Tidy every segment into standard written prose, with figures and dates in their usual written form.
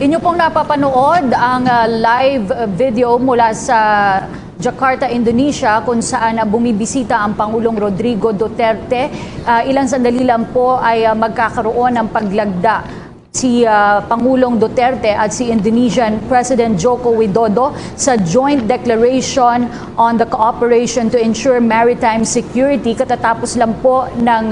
Inyo pong napapanood ang live video mula sa Jakarta, Indonesia, kung saan bumibisita ang Pangulong Rodrigo Duterte. Ilang sandali lang po ay magkakaroon ng paglagda si Pangulong Duterte at si Indonesian President Joko Widodo sa Joint Declaration on the Cooperation to Ensure Maritime Security. Katatapos lang po ng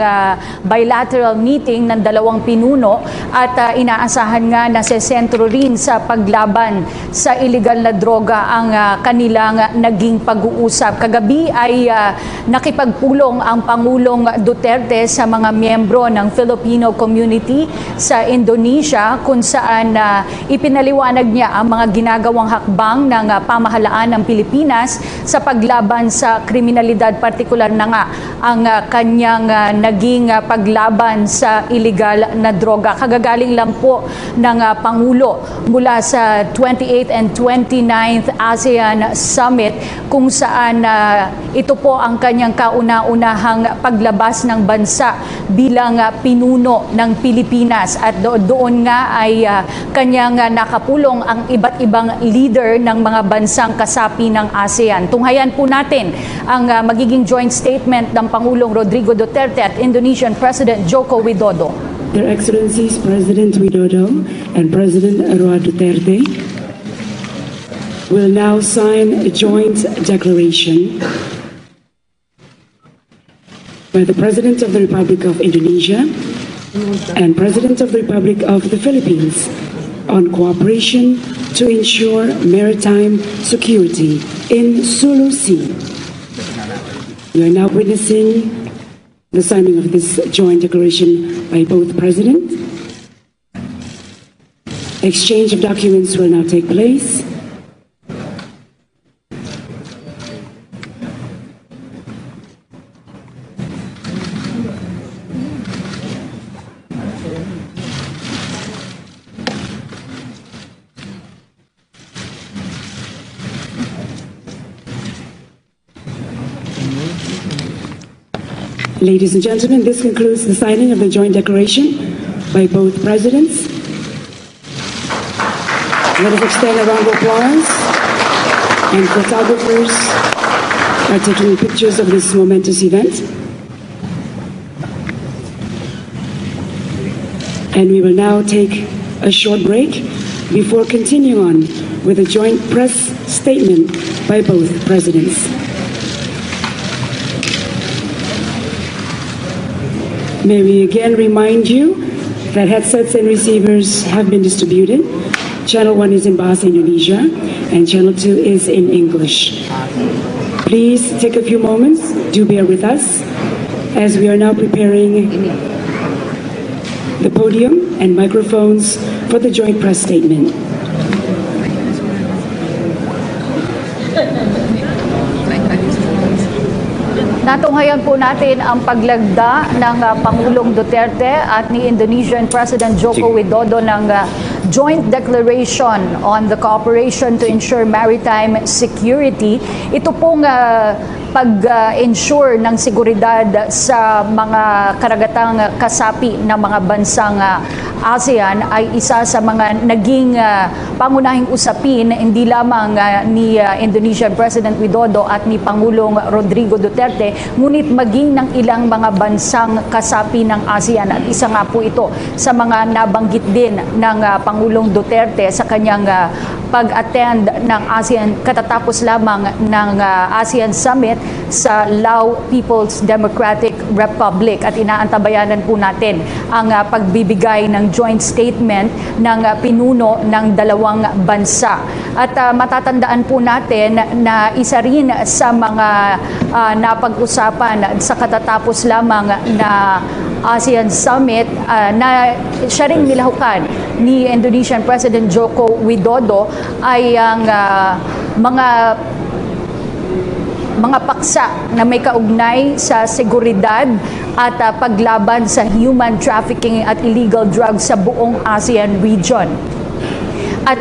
bilateral meeting ng dalawang pinuno at inaasahan nga na sentro rin sa paglaban sa illegal na droga ang kanilang naging pag-uusap. Kagabi ay nakipagpulong ang Pangulong Duterte sa mga miyembro ng Filipino community sa Indonesia, kung saan ipinaliwanag niya ang mga ginagawang hakbang ng pamahalaan ng Pilipinas sa paglaban sa kriminalidad, partikular na nga ang kanyang naging paglaban sa illegal na droga. Kagagaling lang po ng Pangulo mula sa 28th and 29th ASEAN Summit, kung saan ito po ang kanyang kauna-unahang paglabas ng bansa bilang pinuno ng Pilipinas, at doon nga ay kanyang nakapulong ang iba't ibang leader ng mga bansang kasapi ng ASEAN. Tunghayan po natin ang magiging joint statement ng Pangulong Rodrigo Duterte at Indonesian President Joko Widodo. Their Excellencies President Widodo and President Roa Duterte will now sign a joint declaration by the President of the Republic of Indonesia and President of the Republic of the Philippines on cooperation to ensure maritime security in Sulu Sea. We are now witnessing the signing of this joint declaration by both presidents. Exchange of documents will now take place. Ladies and gentlemen, this concludes the signing of the joint declaration by both presidents. Let us extend a round of applause, and photographers are taking pictures of this momentous event. And we will now take a short break before continuing on with a joint press statement by both presidents. May we again remind you that headsets and receivers have been distributed. Channel 1 is in Bahasa Indonesia and Channel 2 is in English. Please take a few moments, do bear with us, as we are now preparing the podium and microphones for the joint press statement. Natunghayan po natin ang paglagda ng Pangulong Duterte at ni Indonesian President Joko Widodo ng Joint Declaration on the Cooperation to Ensure Maritime Security. Ito pong pag-ensure ng seguridad sa mga karagatang kasapi ng mga bansang ASEAN ay isa sa mga naging pangunahing usapin hindi lamang ni Indonesian President Widodo at ni Pangulong Rodrigo Duterte, ngunit maging ng ilang mga bansang kasapi ng ASEAN, at isa nga po ito sa mga nabanggit din ng Pangulong Duterte sa kanyang pag-attend ng ASEAN katatapos lamang ng ASEAN Summit sa Lao People's Democratic Republic, at inaantabayanan po natin ang pagbibigay ng joint statement ng pinuno ng dalawang bansa. At matatandaan po natin na isa rin sa mga napag-usapan sa katatapos lamang na ASEAN Summit na siya rin nilahukan ni Indonesian President Joko Widodo ay ang mga paksa na may kaugnay sa seguridad at paglaban sa human trafficking at illegal drugs sa buong ASEAN region. At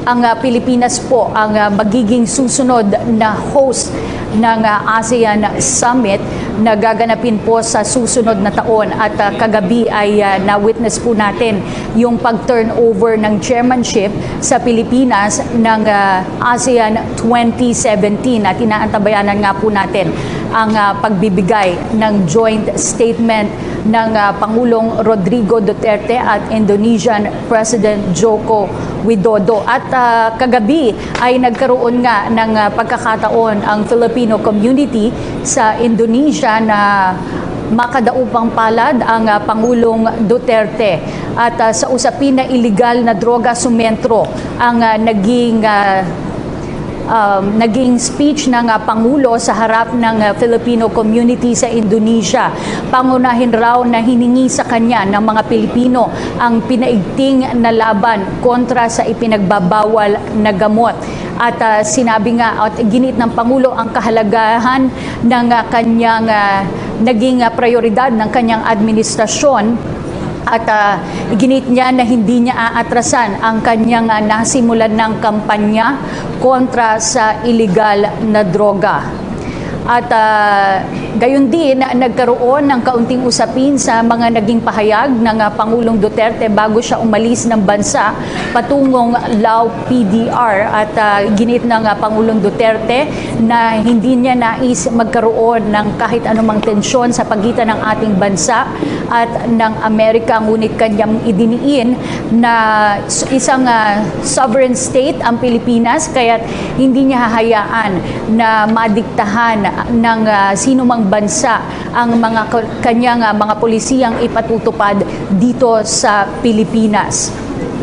ang Pilipinas po ang magiging susunod na host ng ASEAN Summit na gaganapin po sa susunod na taon. At kagabi ay na-witness po natin yung pag-turnover ng chairmanship sa Pilipinas ng ASEAN 2017 at inaantabayanan nga po natin ang pagbibigay ng joint statement ng Pangulong Rodrigo Duterte at Indonesian President Joko Widodo. At kagabi ay nagkaroon nga ng pagkakataon ang Filipino community sa Indonesia na makadaupang palad ang Pangulong Duterte. At sa usapin na illegal na droga, sumentro ang naging speech ng Pangulo sa harap ng Filipino community sa Indonesia. Pangunahin raw na hiningi sa kanya ng mga Pilipino ang pinaigting na laban kontra sa ipinagbabawal na gamot. At sinabi nga at ginit ng Pangulo ang kahalagahan ng kanyang naging prioridad ng kanyang administrasyon. At iginit niya na hindi niya aatrasan ang kanyang nasimulan ng kampanya kontra sa illegal na droga. At gayon din, nagkaroon ng kaunting usapin sa mga naging pahayag ng Pangulong Duterte bago siya umalis ng bansa patungong Lao PDR. At ginit ng Pangulong Duterte na hindi niya nais magkaroon ng kahit anumang tensyon sa pagitan ng ating bansa at ng Amerika. Ngunit kanyang idiniin na isang sovereign state ang Pilipinas, kaya't hindi niya hahayaan na madiktahan ng sino mang bansa ang kanyang mga polisiyang ipatutupad dito sa Pilipinas.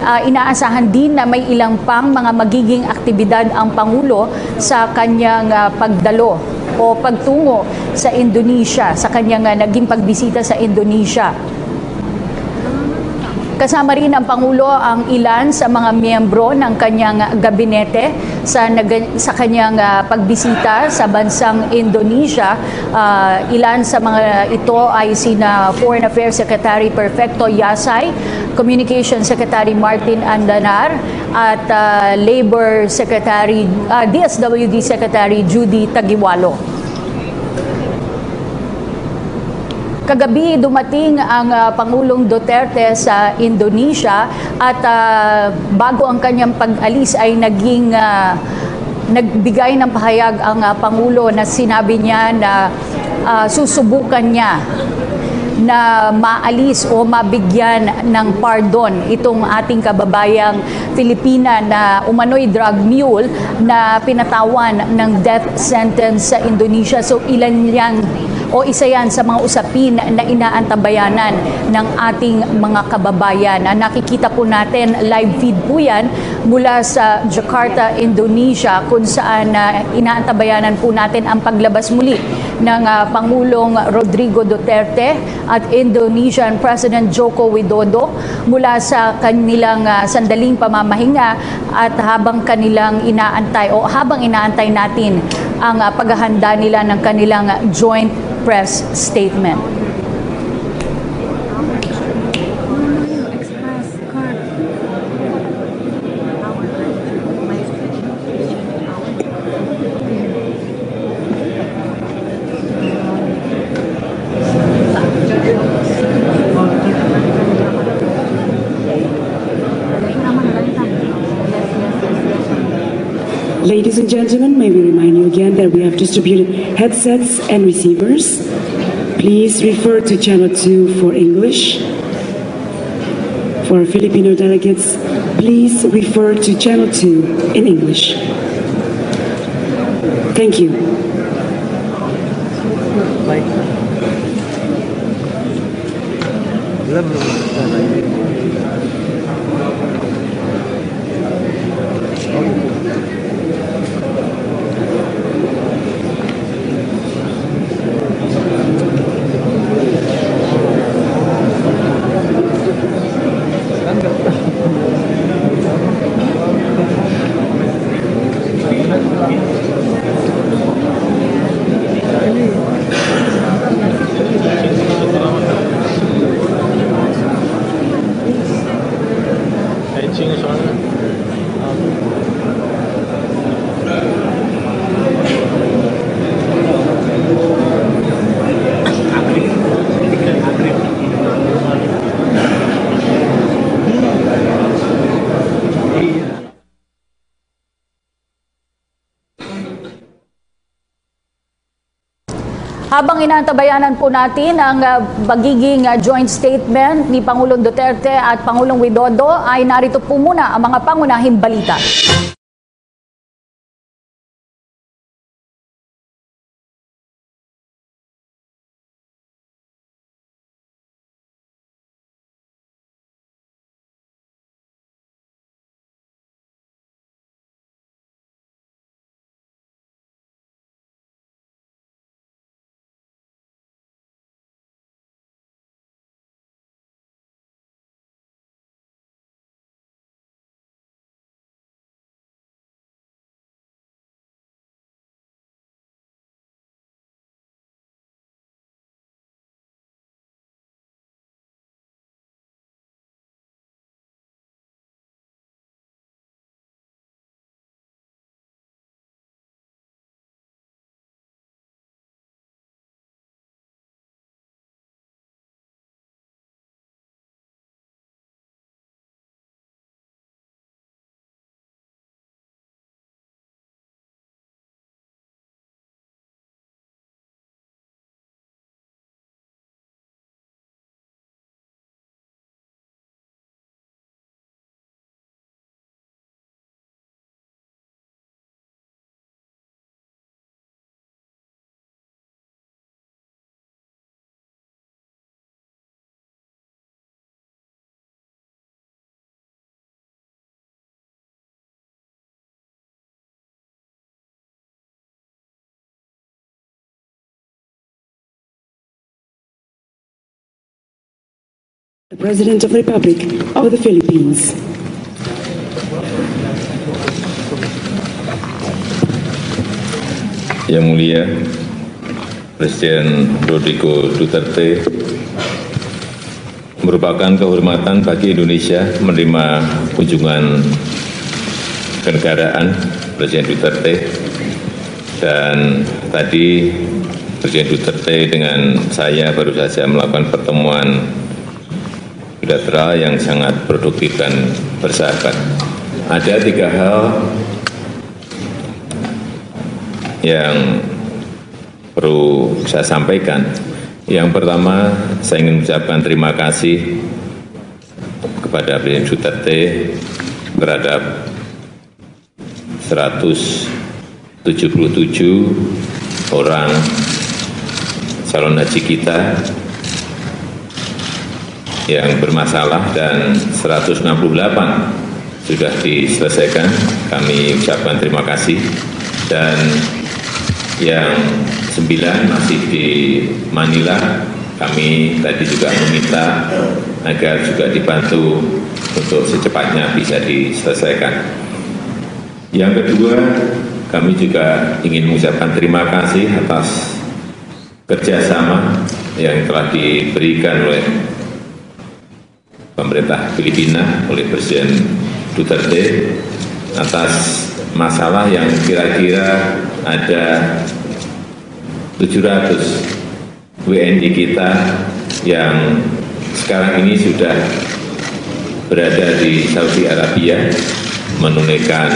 Inaasahan din na may ilang pang mga magiging aktibidad ang Pangulo sa kanyang pagdalo o pagtungo sa Indonesia, sa kanyang naging pagbisita sa Indonesia. Kasama rin ang Pangulo ang ilan sa mga miyembro ng kanyang gabinete sa kanyang pagbisita sa bansang Indonesia. Ilan sa mga ito ay sina Foreign Affairs Secretary Perfecto Yasay, Communication Secretary Martin Andanar, at Labor Secretary, DSWD Secretary Judy Tagiwalo. Kagabi dumating ang Pangulong Duterte sa Indonesia at bago ang kanyang pag-alis ay nagbigay ng pahayag ang Pangulo na sinabi niya na susubukan niya na maalis o mabigyan ng pardon itong ating kababayang Filipina na umano'y drug mule na pinatawan ng death sentence sa Indonesia. So isa yan sa mga usapin na inaantabayanan ng ating mga kababayan. Nakikita po natin, live feed po yan mula sa Jakarta, Indonesia, kung saan inaantabayanan po natin ang paglabas muli ng Pangulong Rodrigo Duterte at Indonesian President Joko Widodo mula sa kanilang sandaling pamamahinga at habang inaantay natin ang paghahanda nila ng kanilang joint press statement. Ladies and gentlemen, may we remind you again that we have distributed headsets and receivers. Please refer to Channel 2 for English. For Filipino delegates, please refer to Channel 2 in English. Thank you. Habang inaantabayanan po natin ang magiging joint statement ni Pangulong Duterte at Pangulong Widodo, ay narito po muna ang mga pangunahing balita. The President of the Republic of the Philippines. Yang Mulia Presiden Rodrigo Duterte, merupakan kehormatan bagi Indonesia menerima kunjungan kenegaraan Presiden Duterte, dan tadi Presiden Duterte dengan saya baru saja melakukan pertemuan bilateral yang sangat produktif dan bersahabat. Ada 3 hal yang perlu saya sampaikan. Yang pertama, saya ingin mengucapkan terima kasih kepada Presiden Duterte terhadap 177 orang calon haji kita yang bermasalah, dan 168 sudah diselesaikan. Kami ucapkan terima kasih. Dan yang 9 masih di Manila, kami tadi juga meminta agar juga dibantu untuk secepatnya bisa diselesaikan. Yang kedua, kami juga ingin mengucapkan terima kasih atas kerjasama yang telah diberikan oleh pemerintah Filipina, oleh Presiden Duterte, atas masalah yang kira-kira ada 700 WNI kita yang sekarang ini sudah berada di Saudi Arabia menunaikan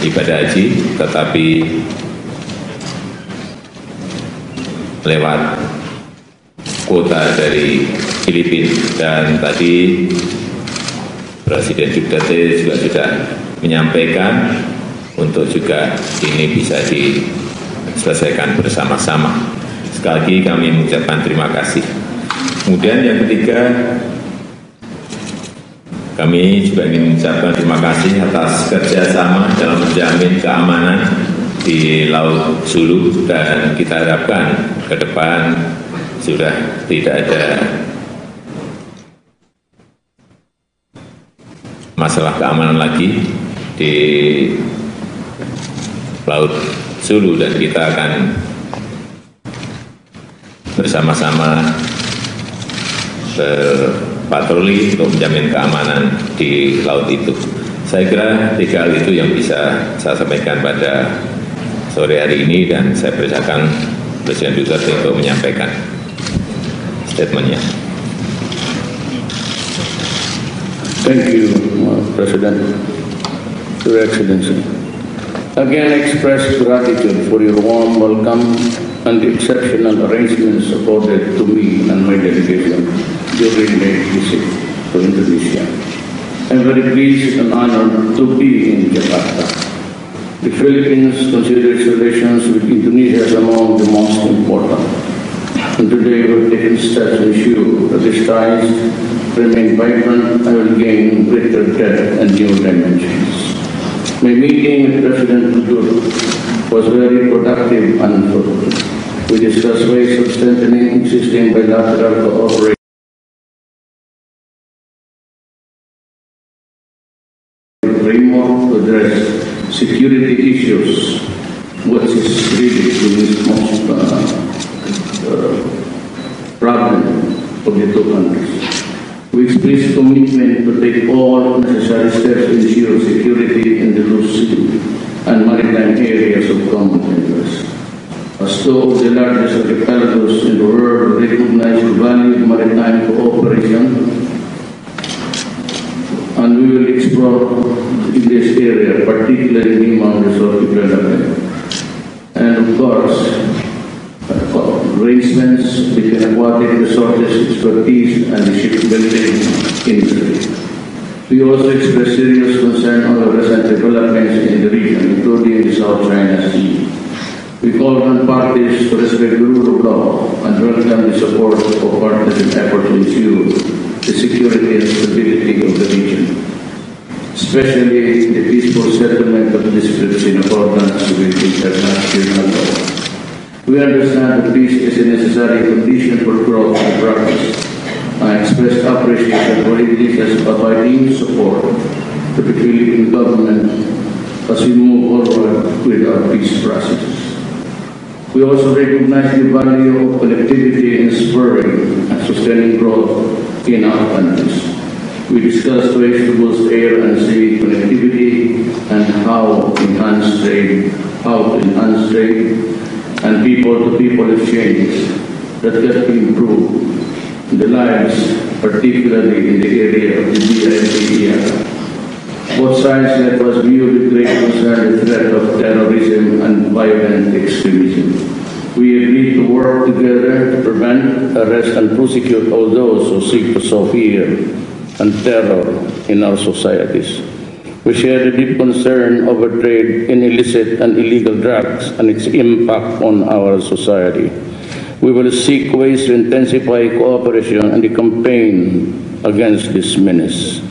ibadah haji, tetapi lewat kuota dari Filipina. Dan tadi Presiden Duterte juga sudah menyampaikan untuk juga ini bisa diselesaikan bersama-sama. Sekali lagi kami mengucapkan terima kasih. Kemudian yang ketiga, kami juga ingin mengucapkan terima kasih atas kerjasama dalam menjamin keamanan di Laut Sulu, dan kita harapkan ke depan sudah tidak ada masalah keamanan lagi di Laut Sulu, dan kita akan bersama-sama berpatroli untuk menjamin keamanan di laut itu. Saya kira 3 hal itu yang bisa saya sampaikan pada sore hari ini, dan saya persilakan Presiden Duterte untuk menyampaikan statementnya. Thank you, President, Your Excellency. Again, express gratitude for your warm welcome and the exceptional arrangements afforded to me and my delegation during my visit to Indonesia. I'm very pleased and honored to be in Jakarta. The Philippines considers relations with Indonesia as among the most important, and today we've taken steps to ensure that these ties remain vibrant and will gain greater depth and new dimensions. My meeting with President Duterte was very productive and fruitful. We discussed ways of strengthening existing bilateral cooperation, framework to address security issues, which is really the most problem of the two countries. We expressed commitment to take all necessary steps to ensure security in the sea and maritime areas of common interest. As two of the largest archipelagos in the world, recognize the value of maritime cooperation, and we will explore in this area, particularly among resource development. And of course, arrangements between aquatic resources expertise and the shipbuilding industry. We also express serious concern over recent developments in the region, including the South China Sea. We call on parties to respect the rule of law and welcome the support of partners in efforts to ensure the security and stability of the region, especially the peaceful settlement of disputes in accordance with international law. We understand that peace is a necessary condition for growth and progress. I express appreciation for Indonesia's providing support to the Philippine government as we move forward with our peace process. We also recognize the value of connectivity in spurring and sustaining growth in our countries. We discussed ways to boost air and sea connectivity and how to enhance trade and people-to-people exchange that can improve the lives, particularly in the area of the BIMP. Both sides let us view with great concern the threat of terrorism and violent extremism. We agreed to work together to prevent, arrest, and prosecute all those who seek to sow fear and terror in our societies. We share the deep concern over trade in illicit and illegal drugs and its impact on our society. We will seek ways to intensify cooperation and the campaign against this menace.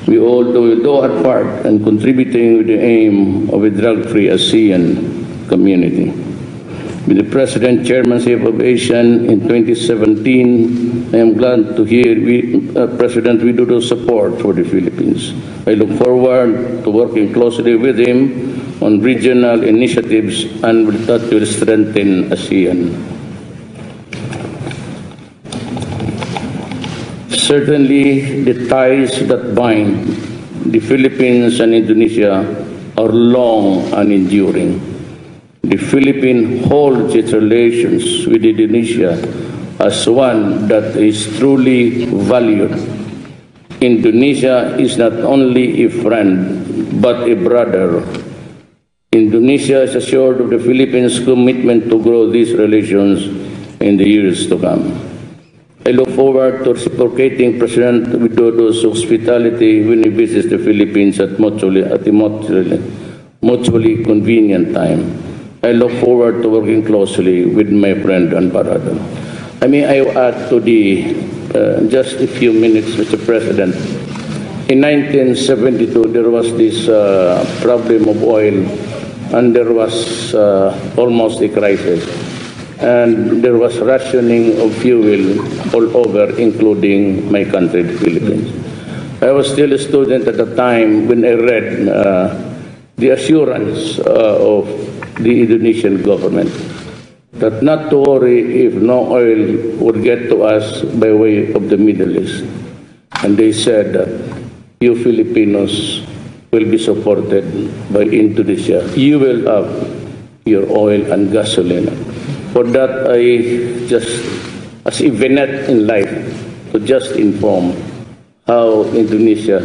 We all do our part in contributing with the aim of a drug-free ASEAN community. With the President Chairmanship of ASEAN in 2017, I am glad to hear President Widodo's support for the Philippines. I look forward to working closely with him on regional initiatives and that will strengthen ASEAN. Certainly, the ties that bind the Philippines and Indonesia are long and enduring. The Philippines holds its relations with Indonesia as one that is truly valued. Indonesia is not only a friend, but a brother. Indonesia is assured of the Philippines' commitment to grow these relations in the years to come. I look forward to reciprocating President Widodo's hospitality when he visits the Philippines at a mutually convenient time. I look forward to working closely with my friend and brother. I add to just a few minutes, Mr. President. In 1972, there was this problem of oil, and there was almost a crisis. And there was rationing of fuel all over, including my country, the Philippines. I was still a student at the time when I read the assurance of the Indonesian government that not to worry if no oil would get to us by way of the Middle East. And they said that you Filipinos will be supported by Indonesia. You will have your oil and gasoline. For that, I just, as a vignette in life, to just inform how Indonesia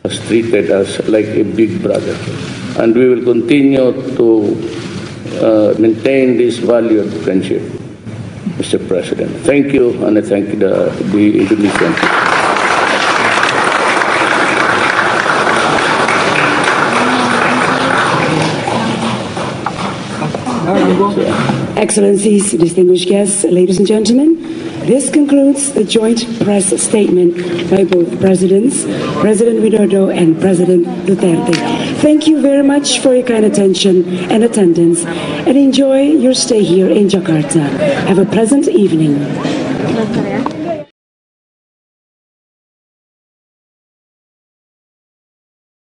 has treated us like a big brother. And we will continue to maintain this valued friendship, Mr. President. Thank you, and I thank the Indonesian people. Excellencies, distinguished guests, ladies and gentlemen, this concludes the joint press statement by both presidents, President Widodo and President Duterte. Thank you very much for your kind attention and attendance, and enjoy your stay here in Jakarta. Have a pleasant evening.